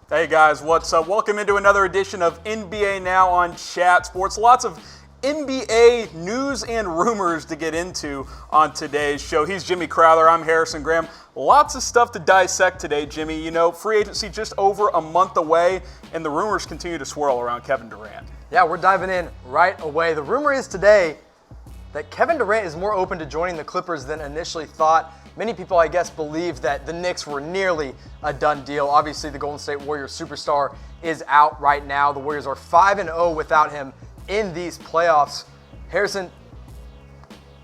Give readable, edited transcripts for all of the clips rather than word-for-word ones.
Hey guys, what's up? Welcome into another edition of NBA Now on Chat Sports. Lots of NBA news and rumors to get into on today's show. He's Jimmy Crowther, I'm Harrison Graham. Lots of stuff to dissect today, Jimmy. You know, free agency just over a month away, and the rumors continue to swirl around Kevin Durant. Yeah, we're diving in right away. The rumor is today that Kevin Durant is more open to joining the Clippers than initially thought. Many people, I guess, believe that the Knicks were nearly a done deal. Obviously, the Golden State Warriors superstar is out right now. The Warriors are 5-0 without him in these playoffs. Harrison,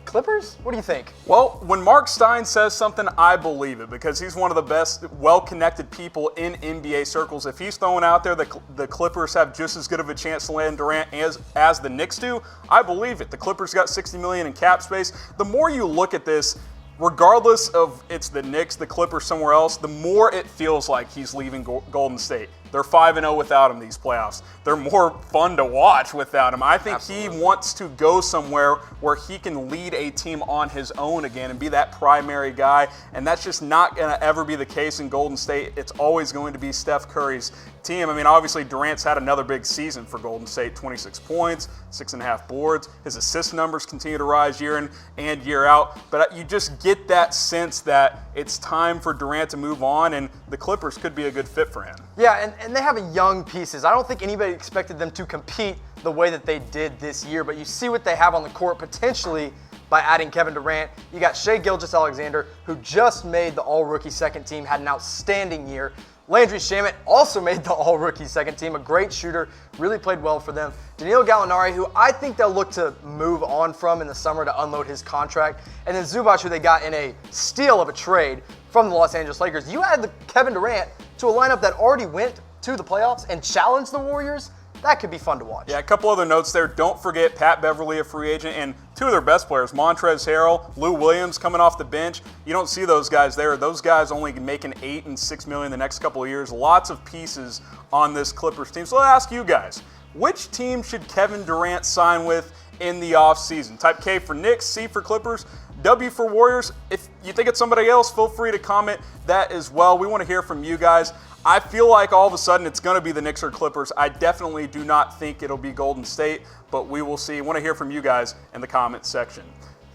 Clippers? What do you think? Well, when Mark Stein says something, I believe it because he's one of the best, well-connected people in NBA circles. If he's throwing out there that the Clippers have just as good of a chance to land Durant as the Knicks do, I believe it. The Clippers got $60 million in cap space. The more you look at this, regardless of it's the Knicks, the Clippers, somewhere else, the more it feels like he's leaving Golden State. They're 5-0 without him these playoffs. They're more fun to watch without him. I think Absolutely. He wants to go somewhere where he can lead a team on his own again and be that primary guy, and that's just not going to ever be the case in Golden State. It's always going to be Steph Curry's team. I mean, obviously, Durant's had another big season for Golden State, 26 points, 6.5 boards. His assist numbers continue to rise year in and year out, but you just get that sense that it's time for Durant to move on, and the Clippers could be a good fit for him. Yeah, and they have a young pieces. I don't think anybody expected them to compete the way that they did this year, but you see what they have on the court potentially by adding Kevin Durant. You got Shai Gilgeous-Alexander, who just made the All-Rookie second team, had an outstanding year. Landry Shamet also made the All-Rookie second team, a great shooter, really played well for them. Danilo Gallinari, who I think they'll look to move on from in the summer to unload his contract. And then Zubac, who they got in a steal of a trade from the Los Angeles Lakers. You add the Kevin Durant to a lineup that already went to the playoffs and challenged the Warriors. That could be fun to watch. Yeah, a couple other notes there. Don't forget Pat Beverly, a free agent, and two of their best players, Montrezl Harrell, Lou Williams coming off the bench. You don't see those guys there. Those guys only making $8 and $6 million the next couple of years. Lots of pieces on this Clippers team. So I'll ask you guys, which team should Kevin Durant sign with in the offseason? Type K for Knicks, C for Clippers, W for Warriors. If you think it's somebody else, feel free to comment that as well. We want to hear from you guys. I feel like all of a sudden it's going to be the Knicks or Clippers. I definitely do not think it'll be Golden State, but we will see. I want to hear from you guys in the comments section.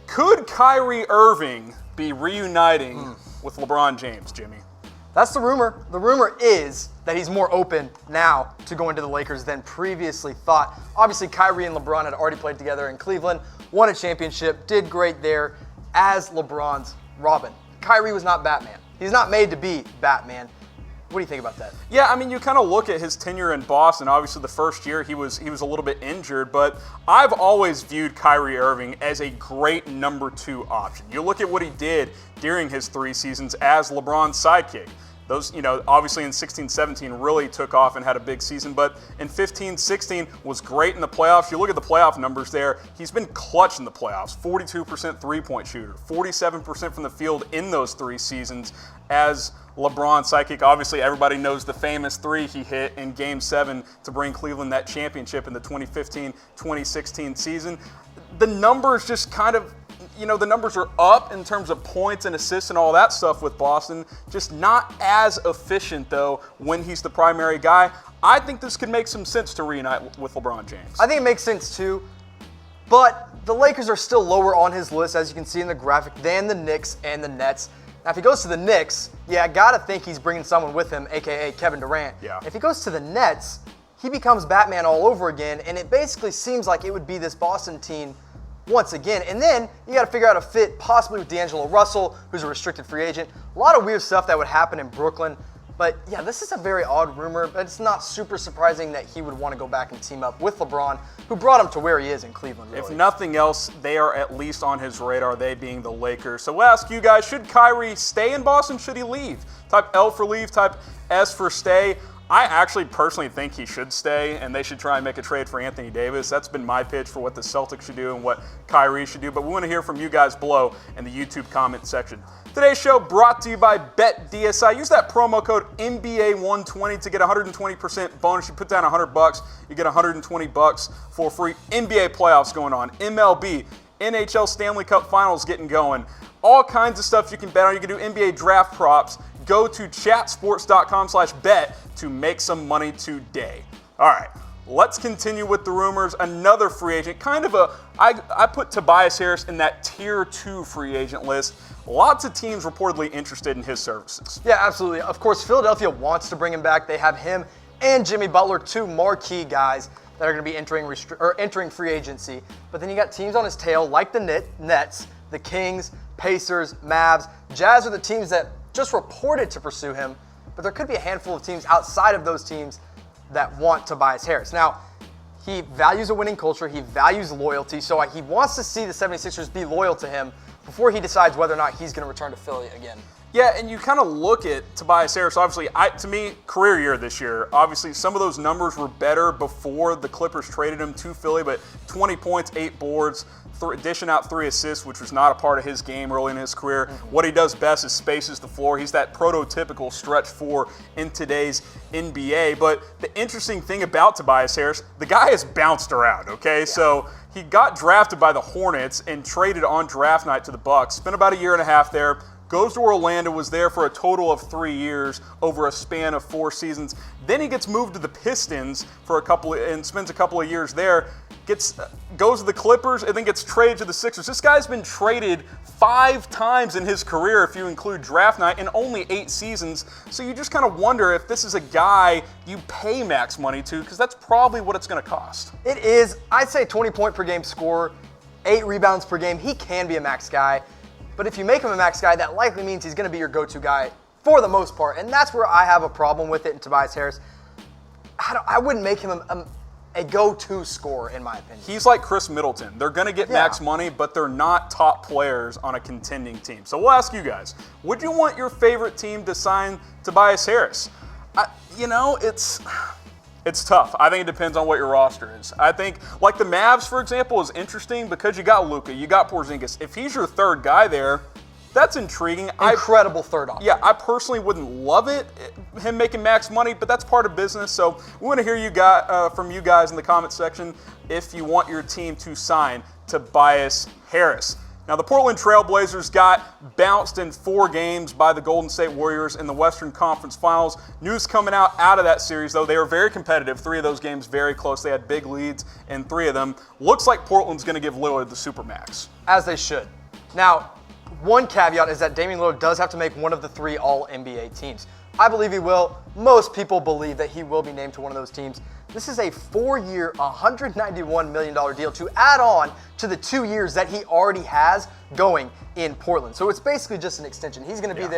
Could Kyrie Irving be reuniting with LeBron James, Jimmy? That's the rumor. The rumor is that he's more open now to going to the Lakers than previously thought. Obviously, Kyrie and LeBron had already played together in Cleveland, won a championship, did great there as LeBron's Robin. Kyrie was not Batman. He's not made to be Batman. What do you think about that? Yeah, I mean, you kind of look at his tenure in Boston. Obviously, the first year he was a little bit injured, but I've always viewed Kyrie Irving as a great number 2 option. You look at what he did during his 3 seasons as LeBron's sidekick. Those, obviously in 16-17 really took off and had a big season, but in 15-16 was great in the playoffs. You look at the playoff numbers there, he's been clutch in the playoffs. 42% three-point shooter, 47% from the field in those 3 seasons as LeBron's sidekick. Obviously, everybody knows the famous 3 he hit in Game 7 to bring Cleveland that championship in the 2015-2016 season. The numbers just kind of, the numbers are up in terms of points and assists and all that stuff with Boston. Just not as efficient, though, when he's the primary guy. I think this could make some sense to reunite with LeBron James. I think it makes sense, too. But the Lakers are still lower on his list, as you can see in the graphic, than the Knicks and the Nets. Now, if he goes to the Knicks, I got to think he's bringing someone with him, a.k.a. Kevin Durant. Yeah. If he goes to the Nets, he becomes Batman all over again, and it basically seems like it would be this Boston team once again. And then you got to figure out a fit possibly with D'Angelo Russell, who's a restricted free agent. A lot of weird stuff that would happen in Brooklyn. But yeah, this is a very odd rumor, but it's not super surprising that he would want to go back and team up with LeBron, who brought him to where he is in Cleveland, really. If nothing else, they are at least on his radar, they being the Lakers. So we'll ask you guys, should Kyrie stay in Boston? Should he leave? Type L for leave, type S for stay. I actually personally think he should stay, and they should try and make a trade for Anthony Davis. That's been my pitch for what the Celtics should do and what Kyrie should do. But we want to hear from you guys below in the YouTube comment section. Today's show brought to you by BetDSI. Use that promo code NBA120 to get 120% bonus. You put down $100, you get $120 for free. NBA playoffs going on, MLB, NHL Stanley Cup Finals getting going. All kinds of stuff you can bet on. You can do NBA draft props, go to chatsports.com/bet to make some money today. All right, let's continue with the rumors. Another free agent, I put Tobias Harris in that tier 2 free agent list. Lots of teams reportedly interested in his services. Yeah, absolutely. Of course, Philadelphia wants to bring him back. They have him and Jimmy Butler, 2 marquee guys that are going to be entering free agency. But then you got teams on his tail like the Nets, the Kings, Pacers, Mavs. Jazz are the teams that just reported to pursue him, but there could be a handful of teams outside of those teams that want Tobias Harris. Now, he values a winning culture. He values loyalty, so he wants to see the 76ers be loyal to him before he decides whether or not he's going to return to Philly again. Yeah, and you kind of look at Tobias Harris, obviously, to me, career year this year. Obviously, some of those numbers were better before the Clippers traded him to Philly, but 20 points, 8 boards, dishing out 3 assists, which was not a part of his game early in his career. What he does best is spaces the floor. He's that prototypical stretch 4 in today's NBA. But the interesting thing about Tobias Harris, the guy has bounced around, okay? Yeah. So he got drafted by the Hornets and traded on draft night to the Bucks. Spent about a year and a half there. Goes to Orlando, was there for a total of 3 years over a span of 4 seasons. Then he gets moved to the Pistons for and spends a couple of years there. Goes to the Clippers and then gets traded to the Sixers. This guy's been traded 5 times in his career if you include draft night in only 8 seasons. So you just kind of wonder if this is a guy you pay max money to, because that's probably what it's going to cost. It is. I'd say 20-point per game scorer, 8 rebounds per game. He can be a max guy. But if you make him a max guy, that likely means he's going to be your go-to guy for the most part. And that's where I have a problem with it in Tobias Harris. I wouldn't make him a go-to scorer, in my opinion. He's like Chris Middleton. They're going to get max money, but they're not top players on a contending team. So we'll ask you guys, would you want your favorite team to sign Tobias Harris? It's tough. I think it depends on what your roster is. I think, like the Mavs, for example, is interesting because you got Luka, you got Porzingis. If he's your third guy there, that's intriguing. Incredible third option. Yeah, I personally wouldn't love him making max money, but that's part of business. So we want to hear from you guys in the comment section if you want your team to sign Tobias Harris. Now, the Portland Trail Blazers got bounced in 4 games by the Golden State Warriors in the Western Conference Finals. News coming out of that series, though, they were very competitive. 3 of those games very close. They had big leads in 3 of them. Looks like Portland's going to give Lillard the supermax. As they should. Now, one caveat is that Damian Lillard does have to make one of the 3 All-NBA teams. I believe he will. Most people believe that he will be named to one of those teams. This is a 4-year, $191 million deal to add on to the 2 years that he already has going in Portland. So it's basically just an extension. He's going to be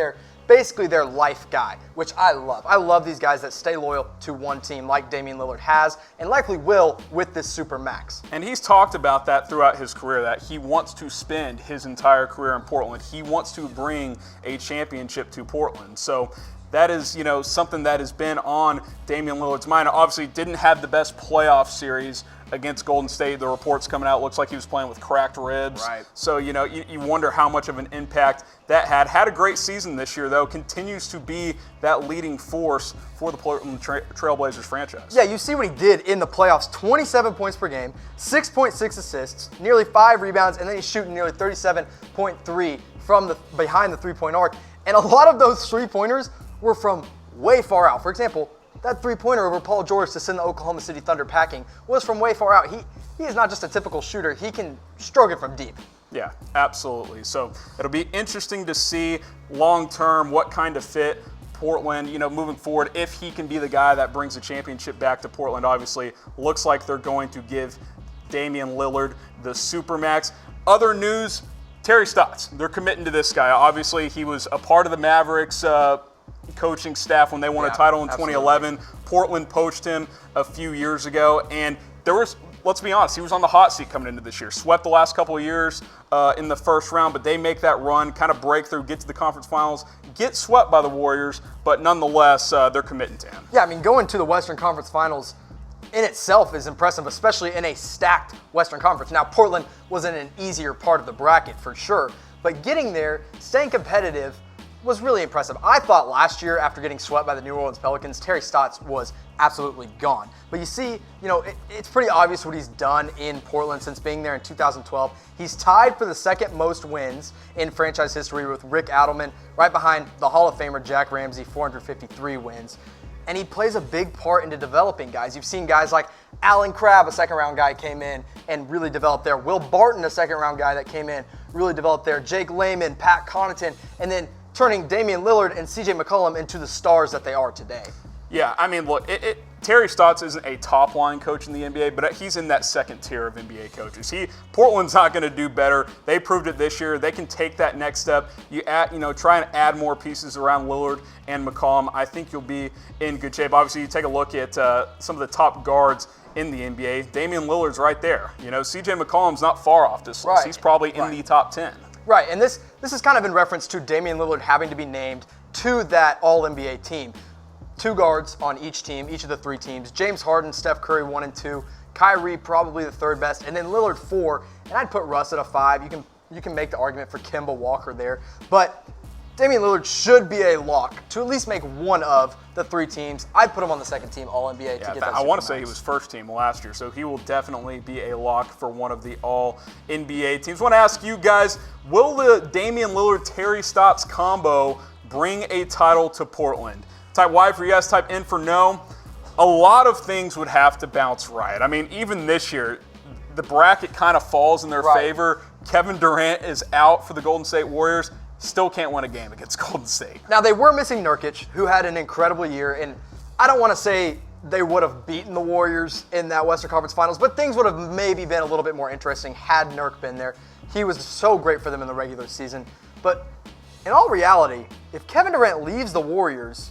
basically their life guy, which I love. I love these guys that stay loyal to one team like Damian Lillard has and likely will with this supermax. And he's talked about that throughout his career, that he wants to spend his entire career in Portland. He wants to bring a championship to Portland. So that is, something that has been on Damian Lillard's mind. Obviously, didn't have the best playoff series against Golden State. The reports coming out looks like he was playing with cracked ribs. Right. So, you wonder how much of an impact that had. Had a great season this year, though. Continues to be that leading force for the Portland Trailblazers franchise. Yeah, you see what he did in the playoffs. 27 points per game, 6.6 assists, nearly 5 rebounds, and then he's shooting nearly 37.3 from behind the three-point arc. And a lot of those three-pointers were from way far out. For example, that three-pointer over Paul George to send the Oklahoma City Thunder packing was from way far out. He is not just a typical shooter. He can stroke it from deep. Yeah, absolutely. So it'll be interesting to see long-term what kind of fit Portland, moving forward, if he can be the guy that brings a championship back to Portland. Obviously, looks like they're going to give Damian Lillard the supermax. Other news, Terry Stotts. They're committing to this guy. Obviously, he was a part of the Mavericks coaching staff when they won a title in 2011. Portland poached him a few years ago, and let's be honest, he was on the hot seat coming into this year. Swept the last couple of years in the first round, but they make that run, kind of break through, get to the conference finals, get swept by the Warriors, but nonetheless, they're committing to him. Yeah, going to the Western Conference Finals in itself is impressive, especially in a stacked Western Conference. Now, Portland was in an easier part of the bracket for sure, but getting there, staying competitive, was really impressive. I thought last year, after getting swept by the New Orleans Pelicans, Terry Stotts was absolutely gone. But you see, it's pretty obvious what he's done in Portland since being there in 2012. He's tied for the second most wins in franchise history with Rick Adelman, right behind the Hall of Famer Jack Ramsey, 453 wins. And he plays a big part into developing guys. You've seen guys like Alan Crabb, a second-round guy, came in and really developed there. Will Barton, a second-round guy that came in, really developed there. Jake Layman, Pat Connaughton, and then turning Damian Lillard and CJ McCollum into the stars that they are today. Yeah, I mean, look, Terry Stotts isn't a top-line coach in the NBA, but he's in that second tier of NBA coaches. Portland's not going to do better. They proved it this year. They can take that next step. Try and add more pieces around Lillard and McCollum. I think you'll be in good shape. Obviously, you take a look at some of the top guards in the NBA. Damian Lillard's right there. CJ McCollum's not far off this list. He's probably in the top 10. Right, and this is kind of in reference to Damian Lillard having to be named to that All-NBA team. 2 guards on each team, each of the 3 teams. James Harden, Steph Curry 1 and 2, Kyrie probably the 3rd best, and then Lillard 4. And I'd put Russ at a 5. You can make the argument for Kemba Walker there, but Damian Lillard should be a lock to at least make one of the 3 teams. I'd put him on the second team All-NBA to get that. I want to say he was first team last year, so he will definitely be a lock for one of the All-NBA teams. I want to ask you guys, will the Damian Lillard-Terry Stotts combo bring a title to Portland? Type Y for yes, type N for no. A lot of things would have to bounce right. I mean, even this year, the bracket kind of falls in their favor. Kevin Durant is out for the Golden State Warriors. Still can't win a game against Golden State. Now, they were missing Nurkic, who had an incredible year, and I don't want to say they would have beaten the Warriors in that Western Conference Finals, but things would have maybe been a little bit more interesting had Nurk been there. He was so great for them in the regular season. But in all reality, if Kevin Durant leaves the Warriors,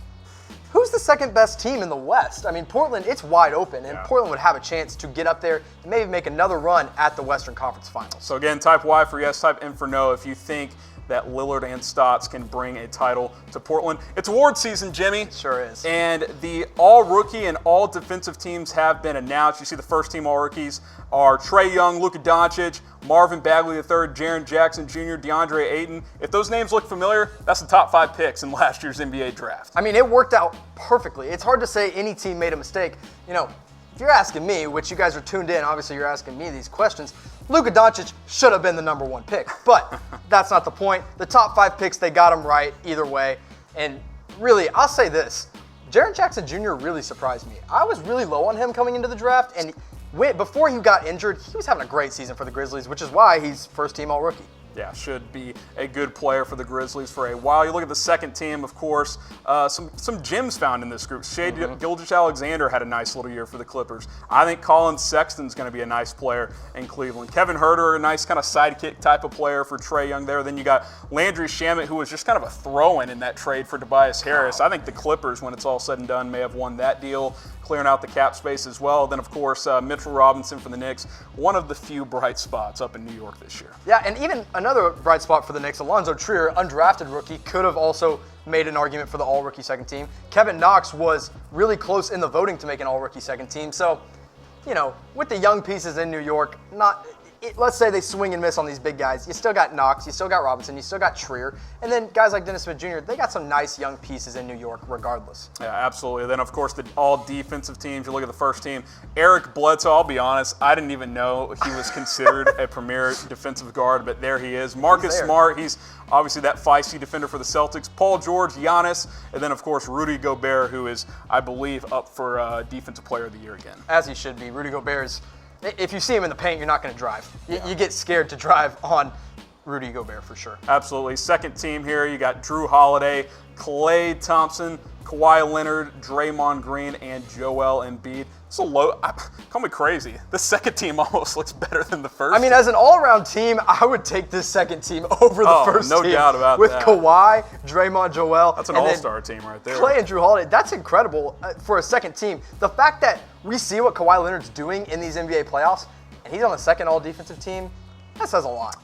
who's the second best team in the West? I mean, Portland, it's wide open, and Portland would have a chance to get up there and maybe make another run at the Western Conference Finals. So again, type Y for yes, type N for no if you think that Lillard and Stotts can bring a title to Portland. It's award season, Jimmy. It sure is. And the all-rookie and all-defensive teams have been announced. You see the first team all-rookies are Trae Young, Luka Doncic, Marvin Bagley III, Jaren Jackson Jr., DeAndre Ayton. If those names look familiar, that's the top 5 picks in last year's NBA draft. I mean, it worked out perfectly. It's hard to say any team made a mistake. If you're asking me, which you guys are tuned in, obviously you're asking me these questions, Luka Doncic should have been the number 1 pick, but that's not the point. The top 5 picks, they got them right either way. And really, I'll say this, Jaren Jackson Jr. really surprised me. I was really low on him coming into the draft, and before he got injured, he was having a great season for the Grizzlies, which is why he's first team all-rookie. Yeah, should be a good player for the Grizzlies for a while. You look at the second team, of course, some gems found in this group. Shai Gilgeous-Alexander had a nice little year for the Clippers. I think Colin Sexton's going to be a nice player in Cleveland. Kevin Huerter, a nice kind of sidekick type of player for Trae Young there. Then you got Landry Shamet, who was just kind of a throw-in in that trade for Tobias Harris. I think the Clippers, when it's all said and done, may have won that deal, clearing out the cap space as well. Then, of course, Mitchell Robinson for the Knicks, one of the few bright spots up in New York this year. Yeah, and even another bright spot for the Knicks, Alonzo Trier, undrafted rookie, could have also made an argument for the all-rookie second team. Kevin Knox was really close in the voting to make an all-rookie second team. So, with the young pieces in New York, let's say they swing and miss on these big guys. You still got Knox, you still got Robinson, you still got Trier, and then guys like Dennis Smith Jr., they got some nice young pieces in New York regardless. Yeah, absolutely. Then, of course, the all-defensive teams. You look at the first team, Eric Bledsoe, I'll be honest, I didn't even know he was considered a premier defensive guard, but there he is. Marcus Smart, he's obviously that feisty defender for the Celtics. Paul George, Giannis, and then, of course, Rudy Gobert, who is, I believe, up for Defensive Player of the Year again. As he should be. Rudy Gobert is, if you see him in the paint, you're not going to drive. You get scared to drive on Rudy Gobert for sure. Absolutely. Second team here, you got Drew Holiday, Klay Thompson, Kawhi Leonard, Draymond Green, and Joel Embiid. It's a low. Call me crazy. The second team almost looks better than the first. I mean, as an all-around team, I would take this second team over the first team. No doubt about with that. With Kawhi, Draymond, Joel. That's an all-star team right there. Klay and Drew Holiday. That's incredible for a second team. The fact that we see what Kawhi Leonard's doing in these NBA playoffs, and he's on the second all-defensive team, that says a lot.